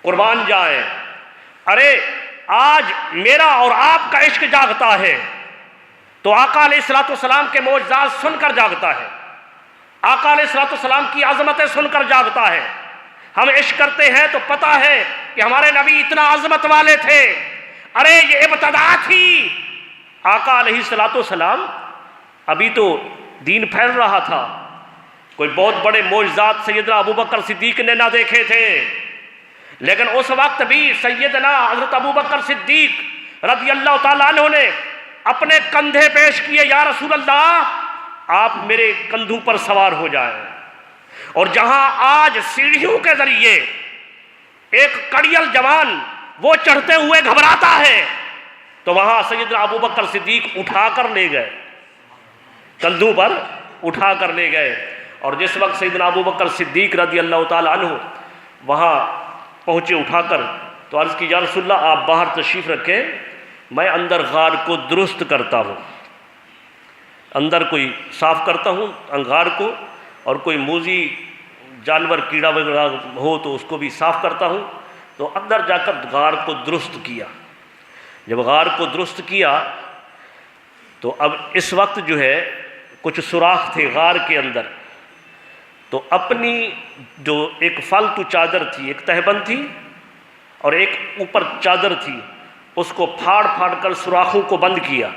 قربان جائیں۔ ارے آج میرا اور آپ کا عشق جاگتا ہے تو آقا علیہ الصلوۃ والسلام کے معجزات سن کر جاگتا ہے، آقا علیہ الصلوۃ والسلام کی عظمتیں سن کر جاگتا ہے۔ ہم عشق کرتے ہیں تو پتہ ہے کہ ہمارے نبی اتنا عظمت والے تھے۔ ارے یہ ابتدا تھی، آقا علیہ الصلوۃ والسلام ابھی تو دین پھیل رہا تھا، کوئی بہت بڑے معجزات سیدنا ابوبکر صدیق نے نہ دیکھے تھے، لیکن اس وقت بھی سیدنا حضرت ابوبکر صدیق رضی اللہ تعالیٰ عنہ نے اپنے کندھے پیش کیے، یا رسول اللہ آپ میرے کندھوں پر سوار ہو جائیں۔ اور جہاں آج سیڑھیوں کے ذریعے ایک کڑیل جوان وہ چڑھتے ہوئے گھبراتا ہے، تو وہاں سیدنا ابوبکر صدیق اٹھا کر لے گئے، کندھوں پر اٹھا کر لے گئے۔ اور جس وقت سیدنا ابوبکر صدیق رضی اللہ تعالیٰ عنہ وہاں پہنچے اٹھا کر، تو عرض کی یا رسول اللہ آپ باہر تشریف رکھیں، میں اندر غار کو درست کرتا ہوں، اندر کوئی صاف کرتا ہوں انگار کو، اور کوئی موذی جانور کیڑا وغیرہ ہو تو اس کو بھی صاف کرتا ہوں۔ تو اندر جا کر غار کو درست کیا۔ جب غار کو درست کیا تو اب اس وقت جو ہے کچھ سوراخ تھے غار کے اندر، تو اپنی جو ایک فالتو چادر تھی، ایک تہبند تھی اور ایک اوپر چادر تھی، اس کو پھاڑ پھاڑ کر سوراخوں کو بند کیا،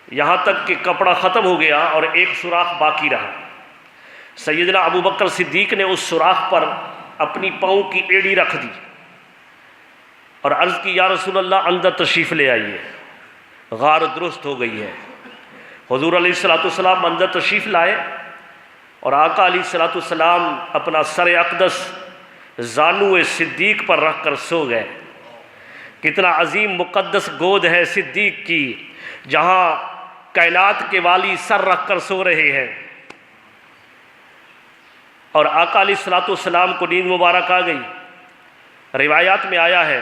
یہاں تک کہ کپڑا ختم ہو گیا اور ایک سوراخ باقی رہا۔ سیدنا ابوبکر صدیق نے اس سوراخ پر اپنی پاؤں کی ایڑی رکھ دی اور عرض کی یا رسول اللہ اندر تشریف لے آئیے، غار درست ہو گئی ہے۔ حضور علیہ الصلوۃ والسلام اندر تشریف لائے اور آقا علیہ الصلوۃ والسلام اپنا سر اقدس زانو صدیق پر رکھ کر سو گئے۔ کتنا عظیم مقدس گود ہے صدیق کی، جہاں کائنات کے والی سر رکھ کر سو رہے ہیں۔ اور آقا علیہ الصلوۃ والسلام کو نیند مبارک آ گئی۔ روایات میں آیا ہے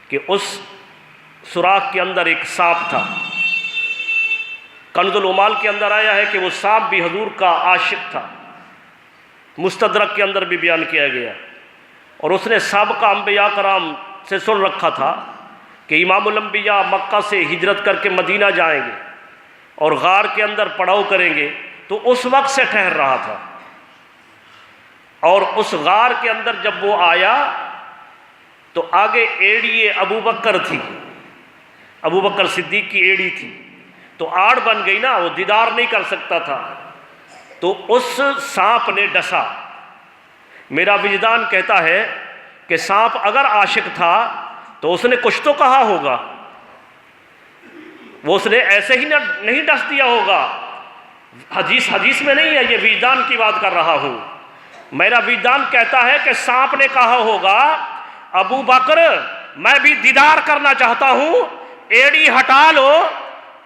کہ اس سوراخ کے اندر ایک سانپ تھا۔ کنز العمال کے اندر آیا ہے کہ وہ سانپ بھی حضور کا عاشق تھا، مستدرک کے اندر بھی بیان کیا گیا۔ اور اس نے سابقہ انبیاء کرام سے سن رکھا تھا کہ امام الانبیاء مکہ سے ہجرت کر کے مدینہ جائیں گے اور غار کے اندر پڑاؤ کریں گے، تو اس وقت سے ٹھہر رہا تھا۔ اور اس غار کے اندر جب وہ آیا تو آگے ایڑی ابوبکر تھی، ابوبکر صدیق کی ایڑی تھی، تو آڑ بن گئی نا، وہ دیدار نہیں کر سکتا تھا، تو اس سانپ نے ڈسا۔ میرا وجدان کہتا ہے کہ سانپ اگر عاشق تھا تو اس نے کچھ تو کہا ہوگا، وہ اس نے ایسے ہی نہیں ڈس دیا ہوگا۔ حدیث میں نہیں ہے، یہ وجدان کی بات کر رہا ہوں۔ میرا وجدان کہتا ہے کہ سانپ نے کہا ہوگا ابو بکر میں بھی دیدار کرنا چاہتا ہوں، ایڑی ہٹا لو،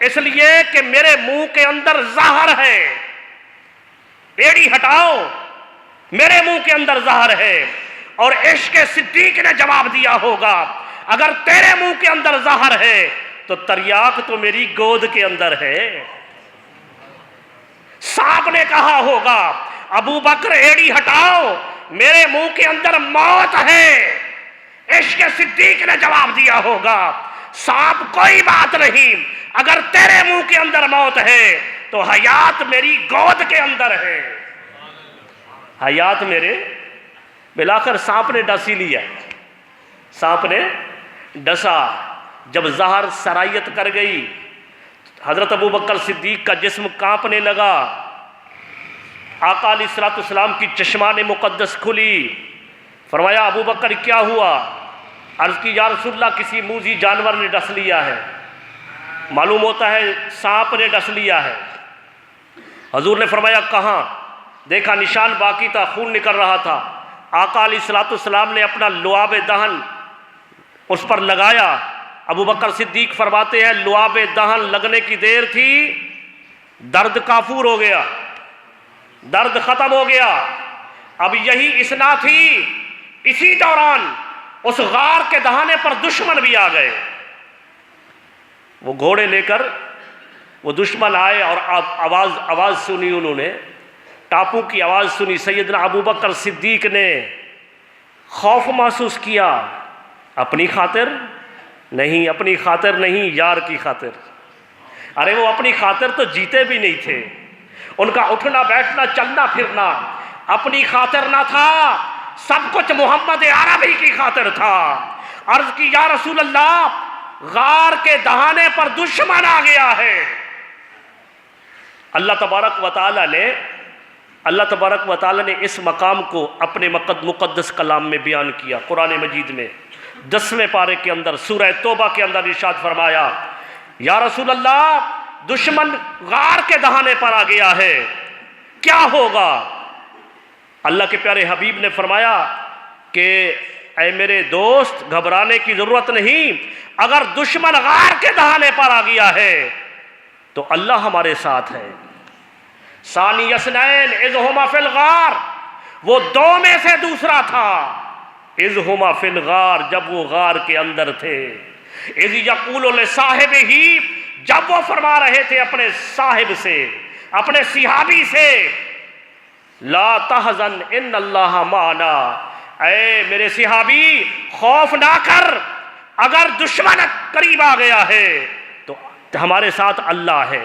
اس لیے کہ میرے منہ کے اندر زہر ہے، ایڑی ہٹاؤ، میرے منہ کے اندر زہر ہے۔ اور عشق صدیق نے جواب دیا ہوگا اگر تیرے منہ کے اندر زہر ہے تو تریاق تو میری گود کے اندر ہے۔ سانپ نے کہا ہوگا ابو بکر ایڑی ہٹاؤ، میرے منہ کے اندر موت ہے، عشق صدیق نے جواب دیا ہوگا سانپ کوئی بات نہیں، اگر تیرے منہ کے اندر موت ہے تو حیات میری گود کے اندر ہے، حیات میرے۔ بلاخر سانپ نے ڈس ہی لیا، سانپ نے ڈسا۔ جب زہر سرایت کر گئی، حضرت ابوبکر صدیق کا جسم کانپنے لگا، آقا علیہ الصلوۃ والسلام کی چشمان مقدس کھلی۔ فرمایا ابوبکر کیا ہوا؟ عرض کی یا رسول اللہ کسی موذی جانور نے ڈس لیا ہے، معلوم ہوتا ہے سانپ نے ڈس لیا ہے۔ حضور نے فرمایا کہاں؟ دیکھا نشان باقی تھا، خون نکل رہا تھا۔ آقا علیہ الصلوۃ والسلام نے اپنا لعاب دہن اس پر لگایا۔ ابوبکر صدیق فرماتے ہیں لعاب دہن لگنے کی دیر تھی، درد کافور ہو گیا، درد ختم ہو گیا۔ اب یہی اثنا تھی، اسی دوران اس غار کے دہانے پر دشمن بھی آ گئے۔ وہ گھوڑے لے کر وہ دشمن آئے اور آواز سنی، انہوں نے ٹاپو کی آواز سنی۔ سیدنا ابوبکر صدیق نے خوف محسوس کیا؟ اپنی خاطر نہیں، اپنی خاطر نہیں، یار کی خاطر۔ ارے وہ اپنی خاطر تو جیتے بھی نہیں تھے، ان کا اٹھنا بیٹھنا چلنا پھرنا اپنی خاطر نہ تھا، سب کچھ محمد عربی کی خاطر تھا۔ عرض کی یا رسول اللہ، غار کے دہانے پر دشمن آ گیا ہے۔ اللہ تبارک و تعالی نے اس مقام کو اپنے مقدس کلام میں بیان کیا۔ قرآن مجید میں 10ویں پارے کے اندر سورہ توبہ کے اندر ارشاد فرمایا، یا رسول اللہ دشمن غار کے دہانے پر آ گیا ہے، کیا ہوگا؟ اللہ کے پیارے حبیب نے فرمایا کہ اے میرے دوست، گھبرانے کی ضرورت نہیں، اگر دشمن غار کے دہانے پر آ گیا ہے تو اللہ ہمارے ساتھ ہے۔ ثانی اثنین اذ ہما فی الغار، وہ دو میں سے دوسرا تھا۔ اذ ہما فی الغار، جب وہ غار کے اندر تھے۔ اذ یقول لصاحبہ، جب وہ فرما رہے تھے اپنے صاحب سے، اپنے صحابی سے، لا تحزن ان اللہ معنا، اے میرے صحابی خوف نہ کر، اگر دشمن قریب آ گیا ہے تو ہمارے ساتھ اللہ ہے۔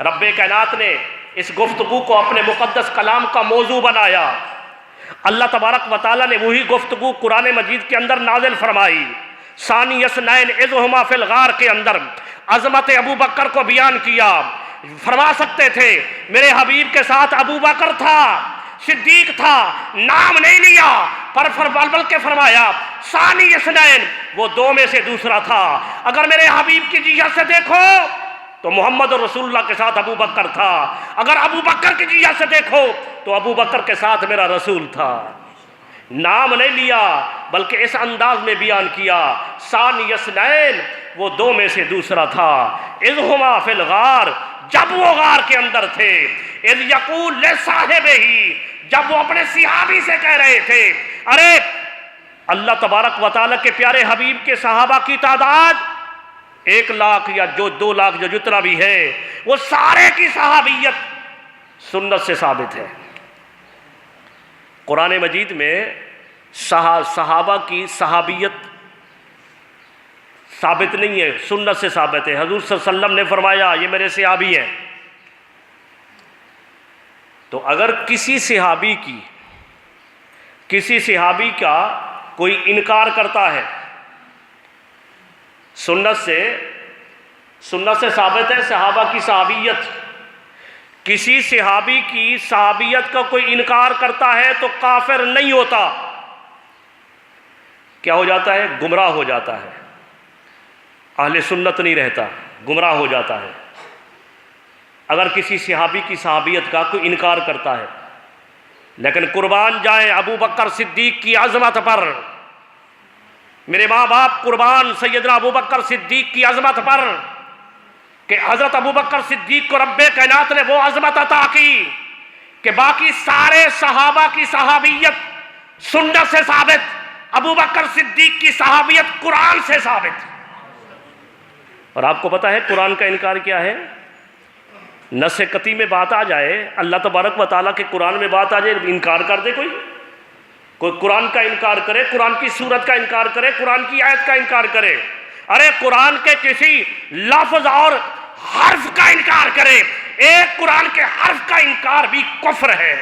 رب کائنات نے اس گفتگو کو اپنے مقدس کلام کا موضوع بنایا۔ اللہ تبارک و تعالیٰ نے وہی گفتگو قرآن مجید کے اندر نازل فرمائی۔ ثانی اثنین اذ ہما فی الغار کے اندر عظمت ابو بکر کو بیان کیا۔ فرما سکتے تھے میرے حبیب کے ساتھ ابو بکر تھا، صدیق تھا، نام نہیں لیا، پر بلکہ فرمایا ثانی اثنین، وہ دو میں سے دوسرا تھا۔ اگر میرے حبیب کی جہت سے دیکھو تو محمد رسول اللہ کے ساتھ ابو بکر تھا، اگر ابو بکر کی جہت سے دیکھو تو ابو بکر کے ساتھ میرا رسول تھا۔ نام نہیں لیا بلکہ اس انداز میں بیان کیا، ثانی اثنین، وہ دو میں سے دوسرا تھا۔ اذ ہما فی الغار، جب وہ غار کے اندر تھے۔ اذ یقول لصاحبہ، جب وہ اپنے صحابی سے کہہ رہے تھے۔ ارے اللہ تبارک و تعالیٰ کے پیارے حبیب کے صحابہ کی تعداد 1,00,000 یا جو 2,00,000 جو جتنا بھی ہے، وہ سارے کی صحابیت سنت سے ثابت ہے۔ قرآن مجید میں صحابہ کی صحابیت ثابت نہیں ہے، سنت سے ثابت ہے۔ حضور صلی اللہ علیہ وسلم نے فرمایا یہ میرے صحابی ہیں۔ تو اگر کسی صحابی کا کوئی انکار کرتا ہے، سنت سے ثابت ہے صحابہ کی صحابیت، کسی صحابی کی صحابیت کا کوئی انکار کرتا ہے تو کافر نہیں ہوتا، کیا ہو جاتا ہے؟ گمراہ ہو جاتا ہے، اہل سنت نہیں رہتا، گمراہ ہو جاتا ہے۔ اگر کسی صحابی کی صحابیت کا کوئی انکار کرتا ہے، لیکن قربان جائیں ابو بکر صدیق کی عظمت پر، میرے ماں باپ قربان سیدنا ابو بکر صدیق کی عظمت پر، کہ حضرت ابو بکر صدیق کو رب کائنات نے وہ عظمت عطا کی کہ باقی سارے صحابہ کی صحابیت سنت سے ثابت، ابو بکر صدیق کی صحابیت قرآن سے ثابت۔ اور آپ کو پتہ ہے قرآن کا انکار کیا ہے؟ نص قطعی میں بات آ جائے، اللہ تبارک و تعالیٰ کے قرآن میں بات آ جائے، انکار کر دے کوئی قرآن کا انکار کرے، قرآن کی سورت کا انکار کرے، قرآن کی آیت کا انکار کرے، ارے قرآن کے کسی لفظ اور حرف کا انکار کرے، ایک قرآن کے حرف کا انکار بھی کفر ہے۔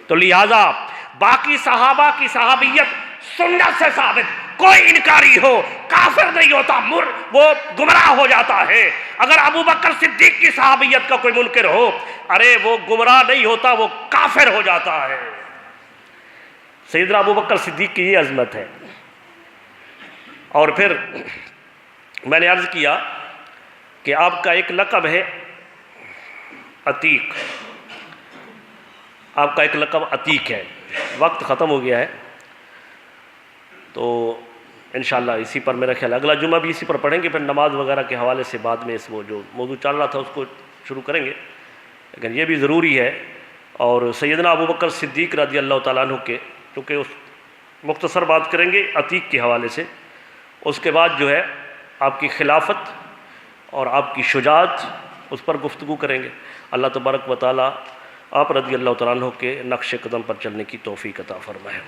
تو لہذا باقی صحابہ کی صحابیت سنت سے ثابت، کوئی انکاری ہو کافر نہیں ہوتا، وہ گمراہ ہو جاتا ہے۔ اگر ابو بکر صدیق کی صحابیت کا کوئی منکر ہو، ارے وہ گمراہ نہیں ہوتا، وہ کافر ہو جاتا ہے۔ سیدنا ابو بکر صدیق کی یہ عظمت ہے۔ اور پھر میں نے عرض کیا کہ آپ کا ایک لقب ہے عتیق، آپ کا ایک لقب عتیق ہے۔ وقت ختم ہو گیا ہے تو انشاءاللہ اسی پر میرا خیال اگلا جمعہ بھی اسی پر پڑھیں گے، پھر نماز وغیرہ کے حوالے سے بعد میں اس وہ جو موضوع چل رہا تھا اس کو شروع کریں گے، لیکن یہ بھی ضروری ہے۔ اور سیدنا ابو بکر صدیق رضی اللہ تعالیٰ عنہ کے کیونکہ اس مختصر بات کریں گے عتیق کے حوالے سے، اس کے بعد جو ہے آپ کی خلافت اور آپ کی شجاعت اس پر گفتگو کریں گے۔ اللہ تبارک و تعالیٰ آپ رضی اللہ تعالیٰ عنہ کے نقش قدم پر چلنے کی توفیق عطا فرمائے۔